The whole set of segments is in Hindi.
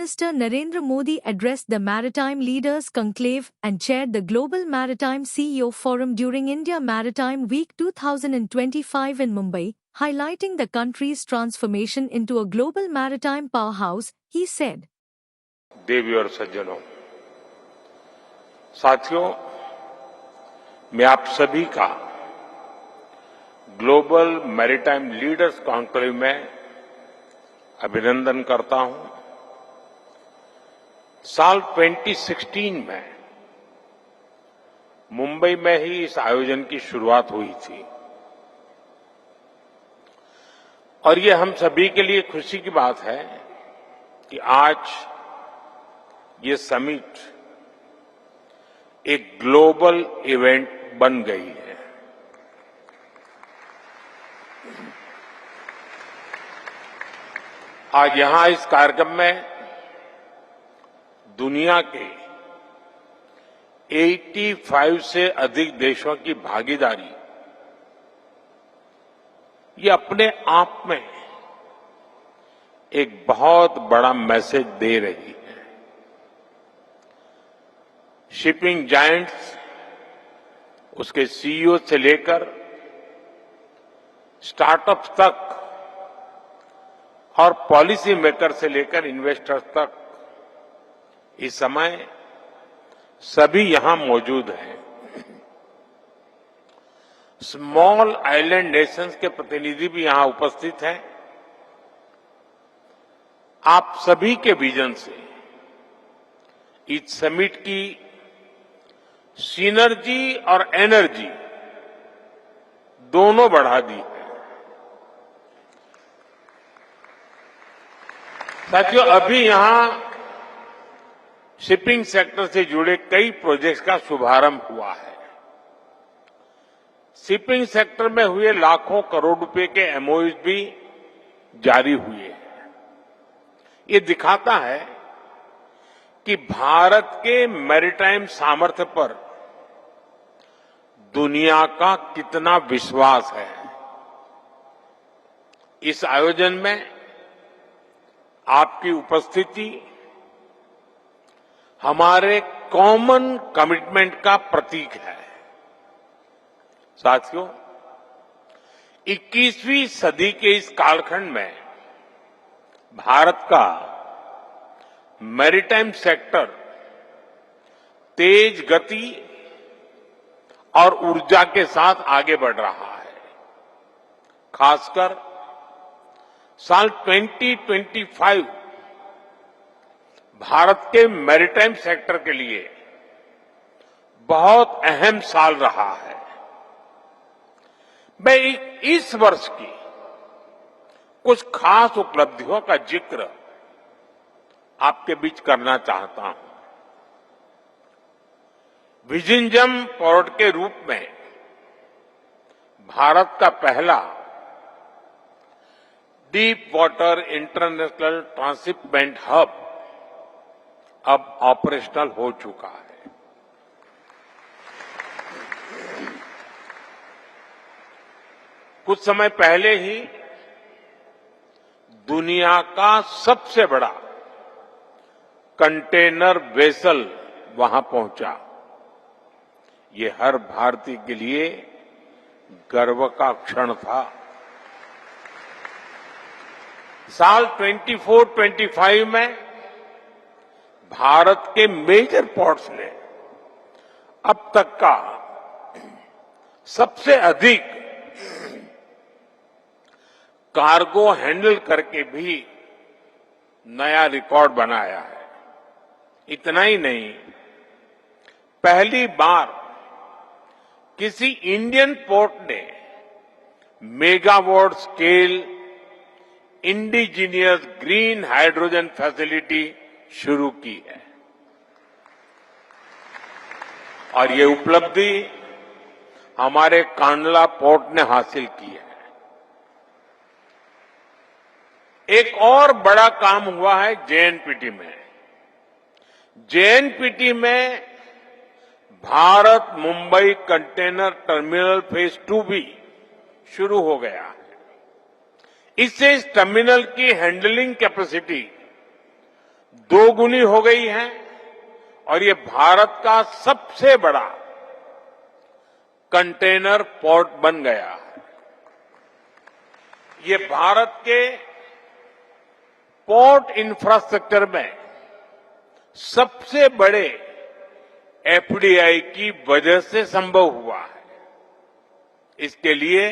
Minister Narendra Modi addressed the Maritime Leaders Conclave and chaired the Global Maritime CEO Forum during India Maritime Week 2025 in Mumbai, highlighting the country's transformation into a global maritime powerhouse. He said, देवी और सज्जनों, साथियों, मैं आप सभी का ग्लोबल मैरीटाइम लीडर्स कॉन्क्लेव में अभिनंदन करता हूं। साल 2016 में मुंबई में ही इस आयोजन की शुरुआत हुई थी और ये हम सभी के लिए खुशी की बात है कि आज ये समिट एक ग्लोबल इवेंट बन गई है। आज यहां इस कार्यक्रम में दुनिया के 85 से अधिक देशों की भागीदारी ये अपने आप में एक बहुत बड़ा मैसेज दे रही है। शिपिंग जायंट्स, उसके सीईओ से लेकर स्टार्टअप्स तक और पॉलिसी मेकर से लेकर इन्वेस्टर्स तक इस समय सभी यहां मौजूद हैं। स्मॉल आइलैंड नेशंस के प्रतिनिधि भी यहां उपस्थित हैं। आप सभी के विजन से इस समिट की सिनर्जी और एनर्जी दोनों बढ़ा दी है। साथियों, अभी यहां शिपिंग सेक्टर से जुड़े कई प्रोजेक्ट्स का शुभारंभ हुआ है। शिपिंग सेक्टर में हुए लाखों करोड़ रुपए के एमओयूज भी जारी हुए हैं। ये दिखाता है कि भारत के मैरीटाइम सामर्थ्य पर दुनिया का कितना विश्वास है। इस आयोजन में आपकी उपस्थिति हमारे कॉमन कमिटमेंट का प्रतीक है। साथियों, 21वीं सदी के इस कालखंड में भारत का मैरीटाइम सेक्टर तेज गति और ऊर्जा के साथ आगे बढ़ रहा है। खासकर साल 2025 भारत के मैरीटाइम सेक्टर के लिए बहुत अहम साल रहा है। मैं इस वर्ष की कुछ खास उपलब्धियों का जिक्र आपके बीच करना चाहता हूं। विजिंजम पोर्ट के रूप में भारत का पहला deep water international transshipment hub अब ऑपरेशनल हो चुका है। कुछ समय पहले ही दुनिया का सबसे बड़ा कंटेनर वेसल वहां पहुंचा। ये हर भारतीय के लिए गर्व का क्षण था। साल 24-25 में भारत के मेजर पोर्ट्स ने अब तक का सबसे अधिक कार्गो हैंडल करके भी नया रिकॉर्ड बनाया है। इतना ही नहीं, पहली बार किसी इंडियन पोर्ट ने megawatt scale indigenous green hydrogen facility शुरू की है और ये उपलब्धि हमारे कांडला पोर्ट ने हासिल की है। एक और बड़ा काम हुआ है जेएनपीटी में। जेएनपीटी में Bharat Mumbai container terminal phase 2 भी शुरू हो गया है। इससे इस टर्मिनल की हैंडलिंग कैपेसिटी दोगुनी हो गई है और ये भारत का सबसे बड़ा कंटेनर पोर्ट बन गया है। ये भारत के पोर्ट इंफ्रास्ट्रक्चर में सबसे बड़े एफडीआई की वजह से संभव हुआ है। इसके लिए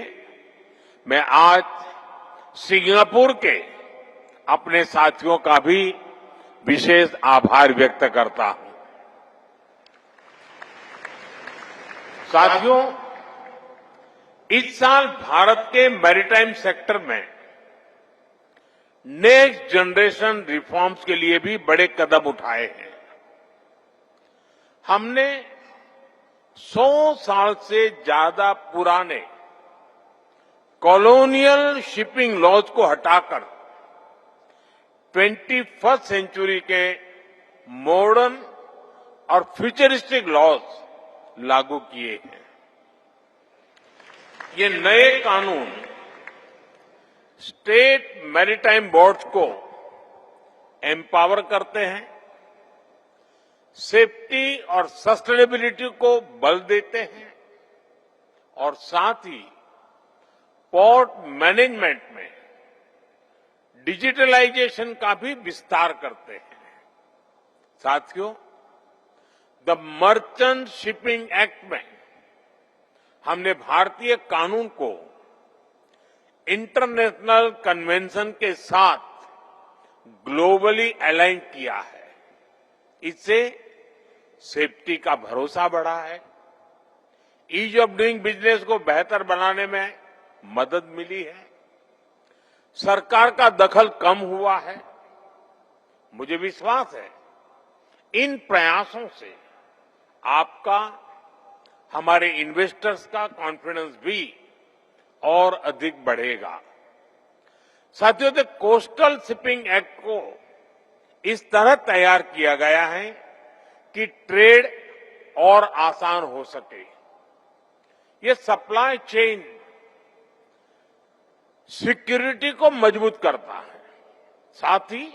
मैं आज सिंगापुर के अपने साथियों का भी विशेष आभार व्यक्त करता हूं। साथियों, इस साल भारत के मैरीटाइम सेक्टर में नेक्स्ट जनरेशन रिफॉर्म्स के लिए भी बड़े कदम उठाए हैं। हमने 100 साल से ज्यादा पुराने कॉलोनियल शिपिंग लॉज को हटाकर 21st सेंचुरी के मॉडर्न और फ्यूचरिस्टिक लॉज लागू किए हैं। ये नए कानून स्टेट मैरीटाइम बोर्ड्स को एम्पावर करते हैं, सेफ्टी और सस्टेनेबिलिटी को बल देते हैं और साथ ही पोर्ट मैनेजमेंट में डिजिटलाइजेशन का भी विस्तार करते हैं। साथियों, द मर्चेंट शिपिंग एक्ट में हमने भारतीय कानून को इंटरनेशनल कन्वेंशन के साथ ग्लोबली अलाइन किया है। इससे सेफ्टी का भरोसा बढ़ा है, ईज ऑफ डूइंग बिजनेस को बेहतर बनाने में मदद मिली है, सरकार का दखल कम हुआ है। मुझे विश्वास है इन प्रयासों से आपका, हमारे इन्वेस्टर्स का कॉन्फिडेंस भी और अधिक बढ़ेगा। साथियों, द कोस्टल शिपिंग एक्ट को इस तरह तैयार किया गया है कि ट्रेड और आसान हो सके। ये सप्लाई चेन सिक्योरिटी को मजबूत करता है, साथ ही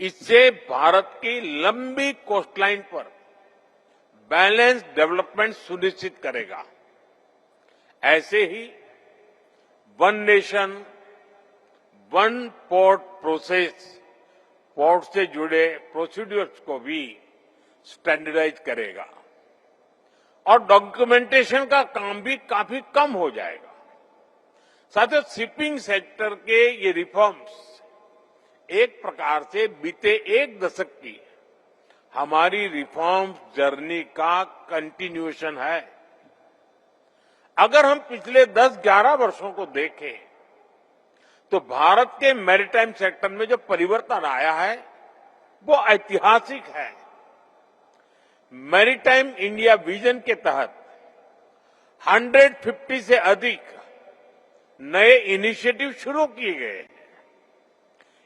इससे भारत की लंबी कोस्टलाइन पर बैलेंस डेवलपमेंट सुनिश्चित करेगा। ऐसे ही one nation one port process port से जुड़े प्रोसीड्यूर्स को भी स्टैंडर्डाइज करेगा और डॉक्यूमेंटेशन का काम भी काफी कम हो जाएगा। साथियों, शिपिंग सेक्टर के ये रिफॉर्म्स एक प्रकार से बीते एक दशक की हमारी रिफॉर्म जर्नी का कंटिन्यूएशन है। अगर हम पिछले 10-11 वर्षों को देखें तो भारत के मैरीटाइम सेक्टर में जो परिवर्तन आया है वो ऐतिहासिक है। मैरीटाइम इंडिया विजन के तहत 150 से अधिक नए इनिशिएटिव शुरू किए गए हैं।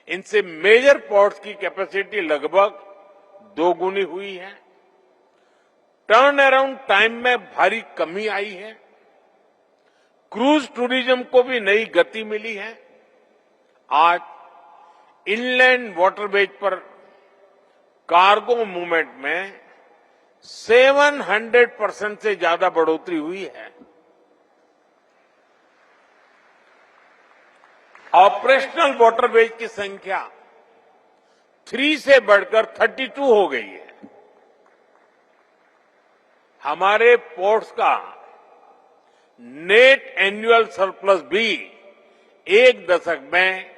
इनसे मेजर पोर्ट्स की कैपेसिटी लगभग दोगुनी हुई है, टर्न अराउंड टाइम में भारी कमी आई है, क्रूज टूरिज्म को भी नई गति मिली है। आज इनलैंड वाटरवेज पर कार्गो मूवमेंट में 700% से ज्यादा बढ़ोतरी हुई है। ऑपरेशनल वाटरवेज की संख्या 3 से बढ़कर 32 हो गई है। हमारे पोर्ट्स का नेट एनुअल सरप्लस भी एक दशक में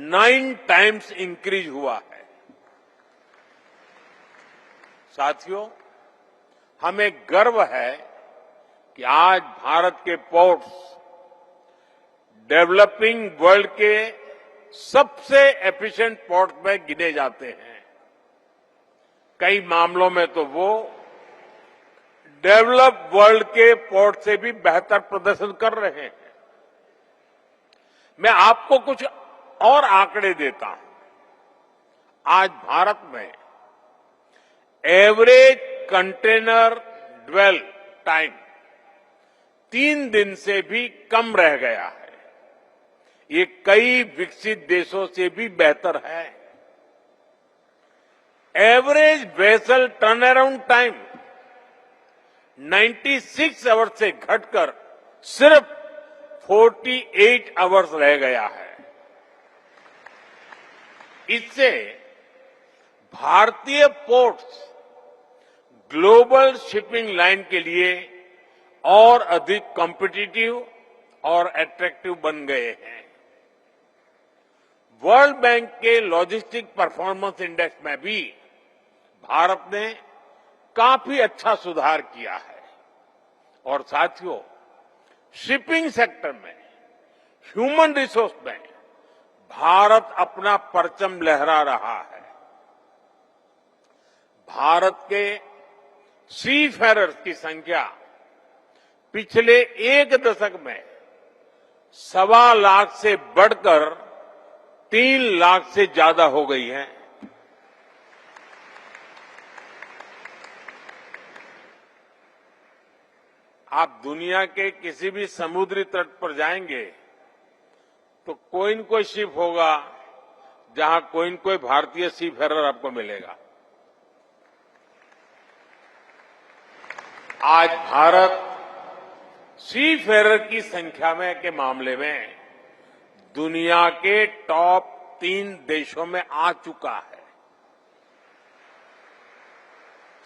9 टाइम्स इंक्रीज हुआ है। साथियों, हमें गर्व है कि आज भारत के पोर्ट्स डेवलपिंग वर्ल्ड के सबसे एफिशिएंट पोर्ट में गिने जाते हैं। कई मामलों में तो वो डेवलप वर्ल्ड के पोर्ट से भी बेहतर प्रदर्शन कर रहे हैं। मैं आपको कुछ और आंकड़े देता हूं। आज भारत में एवरेज कंटेनर ड्वेल टाइम 3 दिन से भी कम रह गया है। ये कई विकसित देशों से भी बेहतर है। Average vessel turn around time 96 hours से घटकर सिर्फ 48 आवर्स रह गया है। इससे भारतीय पोर्ट्स ग्लोबल शिपिंग लाइन के लिए और अधिक कॉम्पिटिटिव और अट्रैक्टिव बन गए हैं। वर्ल्ड बैंक के लॉजिस्टिक परफॉर्मेंस इंडेक्स में भी भारत ने काफी अच्छा सुधार किया है। और साथियों, शिपिंग सेक्टर में ह्यूमन रिसोर्स में भारत अपना परचम लहरा रहा है। भारत के सीफेरर्स की संख्या पिछले एक दशक में 1.25 लाख से बढ़कर 3 लाख से ज्यादा हो गई है। आप दुनिया के किसी भी समुद्री तट पर जाएंगे तो कोई न कोई शिप होगा जहां कोई न कोई भारतीय सीफेरर आपको मिलेगा। आज भारत सीफेरर की संख्या में के मामले में दुनिया के टॉप 3 देशों में आ चुका है।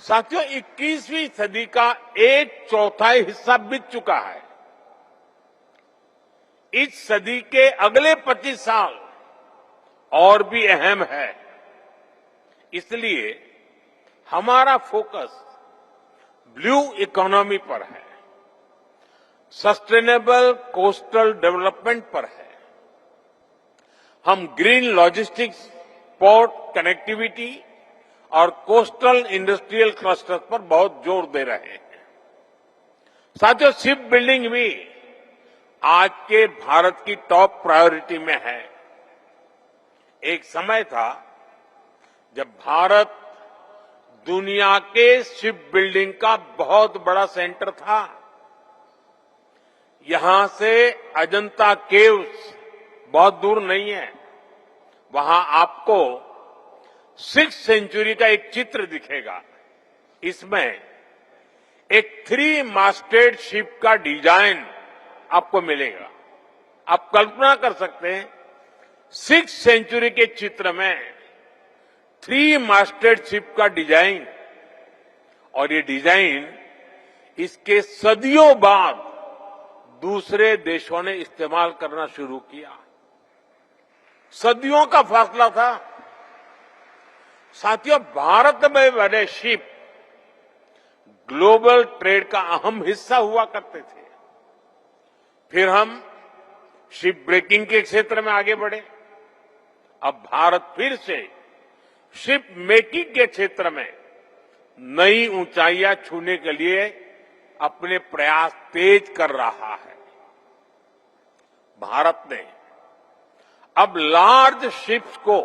साथियों, 21वीं सदी का 1/4 हिस्सा बीत चुका है। इस सदी के अगले 25 साल और भी अहम है। इसलिए हमारा फोकस ब्लू इकोनॉमी पर है, सस्टेनेबल कोस्टल डेवलपमेंट पर है। हम ग्रीन लॉजिस्टिक्स, पोर्ट कनेक्टिविटी और कोस्टल इंडस्ट्रियल क्लस्टर पर बहुत जोर दे रहे हैं। साथियों, शिप बिल्डिंग भी आज के भारत की टॉप प्रायोरिटी में है। एक समय था जब भारत दुनिया के शिप बिल्डिंग का बहुत बड़ा सेंटर था। यहां से अजंता केव्स बहुत दूर नहीं है। वहां आपको 6th सेंचुरी का एक चित्र दिखेगा। इसमें एक 3 मास्टेड शिप का डिजाइन आपको मिलेगा। आप कल्पना कर सकते हैं 6th सेंचुरी के चित्र में 3 मास्टेड शिप का डिजाइन, और ये डिजाइन इसके सदियों बाद दूसरे देशों ने इस्तेमाल करना शुरू किया। सदियों का फासला था। साथियों, भारत में बने शिप ग्लोबल ट्रेड का अहम हिस्सा हुआ करते थे। फिर हम शिप ब्रेकिंग के क्षेत्र में आगे बढ़े। अब भारत फिर से शिप मेकिंग के क्षेत्र में नई ऊंचाइयां छूने के लिए अपने प्रयास तेज कर रहा है। भारत ने अब लार्ज शिप्स को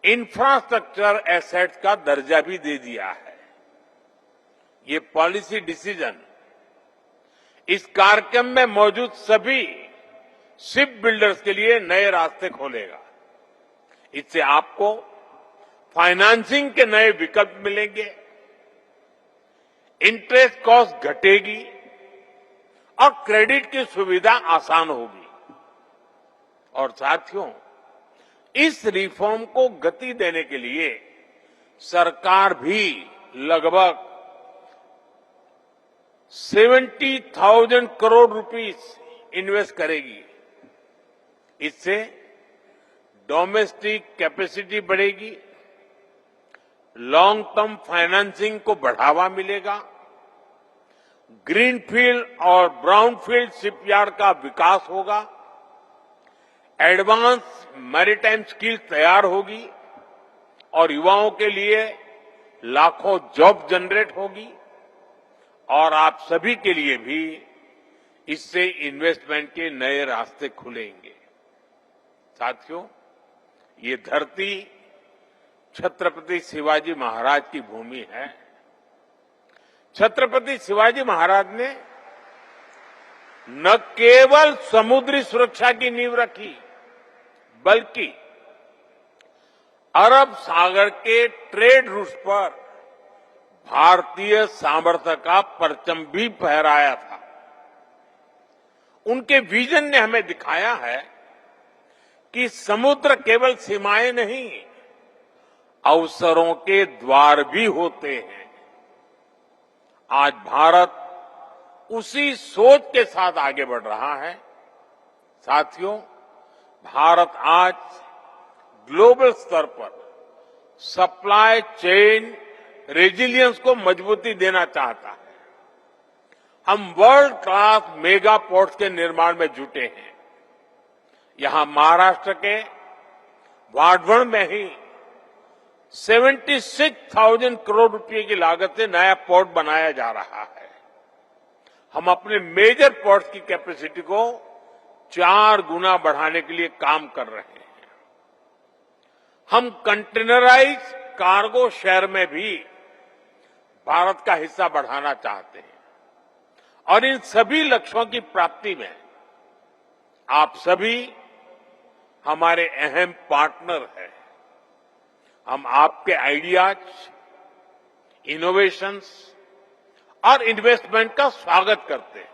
इंफ्रास्ट्रक्चर एसेट्स का दर्जा भी दे दिया है। ये पॉलिसी डिसीजन इस कार्यक्रम में मौजूद सभी शिप बिल्डर्स के लिए नए रास्ते खोलेगा। इससे आपको फाइनेंसिंग के नए विकल्प मिलेंगे, इंटरेस्ट कॉस्ट घटेगी और क्रेडिट की सुविधा आसान होगी। और साथियों, इस रिफॉर्म को गति देने के लिए सरकार भी लगभग 70,000 करोड़ रुपीस इन्वेस्ट करेगी। इससे डोमेस्टिक कैपेसिटी बढ़ेगी, लॉन्ग टर्म फाइनेंसिंग को बढ़ावा मिलेगा, ग्रीनफील्ड और ब्राउनफील्ड शिपयार्ड का विकास होगा, एडवांस मैरीटाइम स्किल तैयार होगी और युवाओं के लिए लाखों जॉब जनरेट होगी, और आप सभी के लिए भी इससे इन्वेस्टमेंट के नए रास्ते खुलेंगे। साथियों, ये धरती छत्रपति शिवाजी महाराज की भूमि है। छत्रपति शिवाजी महाराज ने न केवल समुद्री सुरक्षा की नींव रखी, बल्कि अरब सागर के ट्रेड रूट्स पर भारतीय सामर्थ्य का परचम भी फहराया था। उनके विजन ने हमें दिखाया है कि समुद्र केवल सीमाएं नहीं, अवसरों के द्वार भी होते हैं। आज भारत उसी सोच के साथ आगे बढ़ रहा है। साथियों, भारत आज ग्लोबल स्तर पर सप्लाई चेन रेजिलियंस को मजबूती देना चाहता है। हम वर्ल्ड क्लास मेगा पोर्ट्स के निर्माण में जुटे हैं। यहां महाराष्ट्र के वाढवण में ही 76,000 करोड़ रुपए की लागत से नया पोर्ट बनाया जा रहा है। हम अपने मेजर पोर्ट्स की कैपेसिटी को 4 गुना बढ़ाने के लिए काम कर रहे हैं। हम कंटेनराइज कार्गो शेयर में भी भारत का हिस्सा बढ़ाना चाहते हैं और इन सभी लक्ष्यों की प्राप्ति में आप सभी हमारे अहम पार्टनर हैं। हम आपके आइडियाज, इनोवेशंस और इन्वेस्टमेंट का स्वागत करते हैं।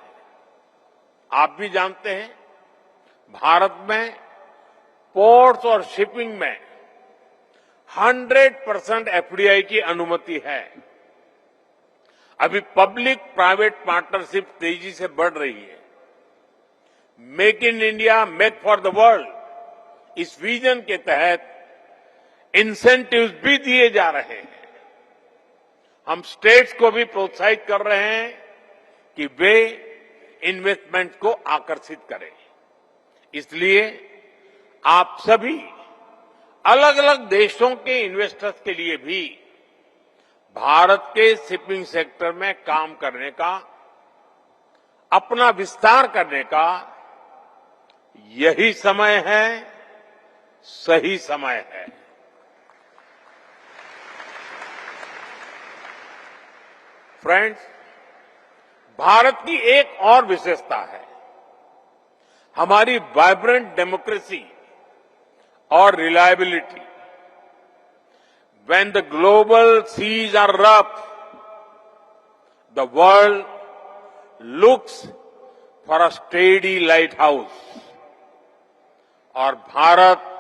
आप भी जानते हैं, भारत में पोर्ट्स और शिपिंग में 100% एफडीआई की अनुमति है। अभी पब्लिक प्राइवेट पार्टनरशिप तेजी से बढ़ रही है। Make in India, make for the world, इस विजन के तहत इंसेंटिव्स भी दिए जा रहे हैं। हम स्टेट्स को भी प्रोत्साहित कर रहे हैं कि वे इन्वेस्टमेंट को आकर्षित करें। इसलिए आप सभी अलग अलग देशों के इन्वेस्टर्स के लिए भी भारत के शिपिंग सेक्टर में काम करने का, अपना विस्तार करने का यही समय है, सही समय है। फ्रेंड्स, भारत की एक और विशेषता है हमारी वाइब्रेंट डेमोक्रेसी और reliability. When the global seas are rough, the world looks for a steady lighthouse. और भारत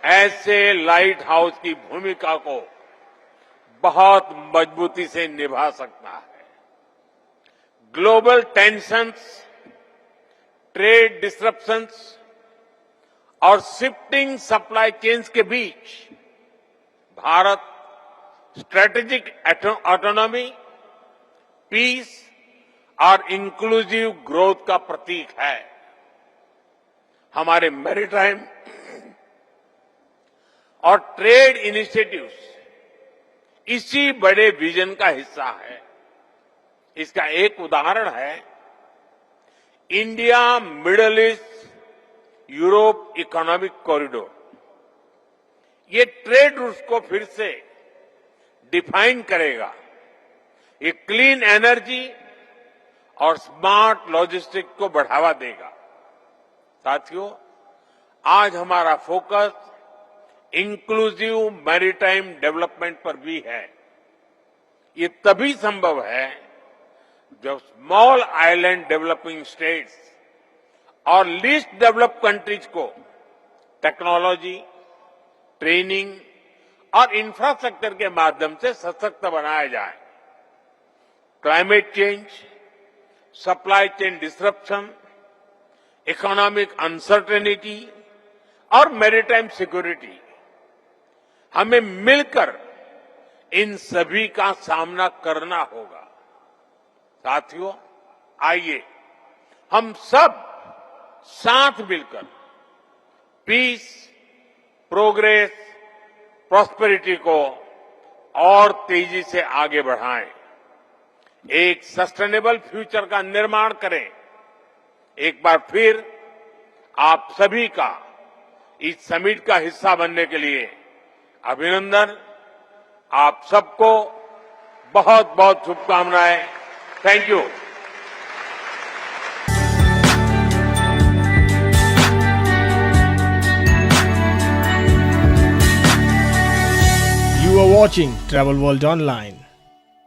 ऐसे लाइट हाउस की भूमिका को बहुत मजबूती से निभा सकता है। ग्लोबल टेंशन्स, ट्रेड डिसरप्शंस और शिफ्टिंग सप्लाई चेन्स के बीच भारत स्ट्रेटेजिक ऑटोनॉमी, पीस और इंक्लूसिव ग्रोथ का प्रतीक है। हमारे मैरीटाइम और ट्रेड इनिशिएटिव्स इसी बड़े विजन का हिस्सा है। इसका एक उदाहरण है India middle east Europe economic corridor. ये ट्रेड रूट्स को फिर से डिफाइन करेगा। ये क्लीन एनर्जी और स्मार्ट लॉजिस्टिक्स को बढ़ावा देगा। साथियों, आज हमारा फोकस इंक्लूसिव मैरीटाइम डेवलपमेंट पर भी है। ये तभी संभव है जब स्मॉल आइलैंड डेवलपिंग स्टेट्स और लीस्ट डेवलप्ड कंट्रीज को टेक्नोलॉजी, ट्रेनिंग और इंफ्रास्ट्रक्चर के माध्यम से सशक्त बनाया जाए। Climate change, supply chain disruption, economic uncertainty और मैरीटाइम सिक्योरिटी, हमें मिलकर इन सभी का सामना करना होगा। साथियों, आइए हम सब साथ मिलकर पीस, प्रोग्रेस, प्रॉस्पेरिटी को और तेजी से आगे बढ़ाएं। एक सस्टेनेबल फ्यूचर का निर्माण करें। एक बार फिर आप सभी का इस समिट का हिस्सा बनने के लिए अभिनंदन। आप सबको बहुत बहुत शुभकामनाएं। Thank you. watching Travel World Online.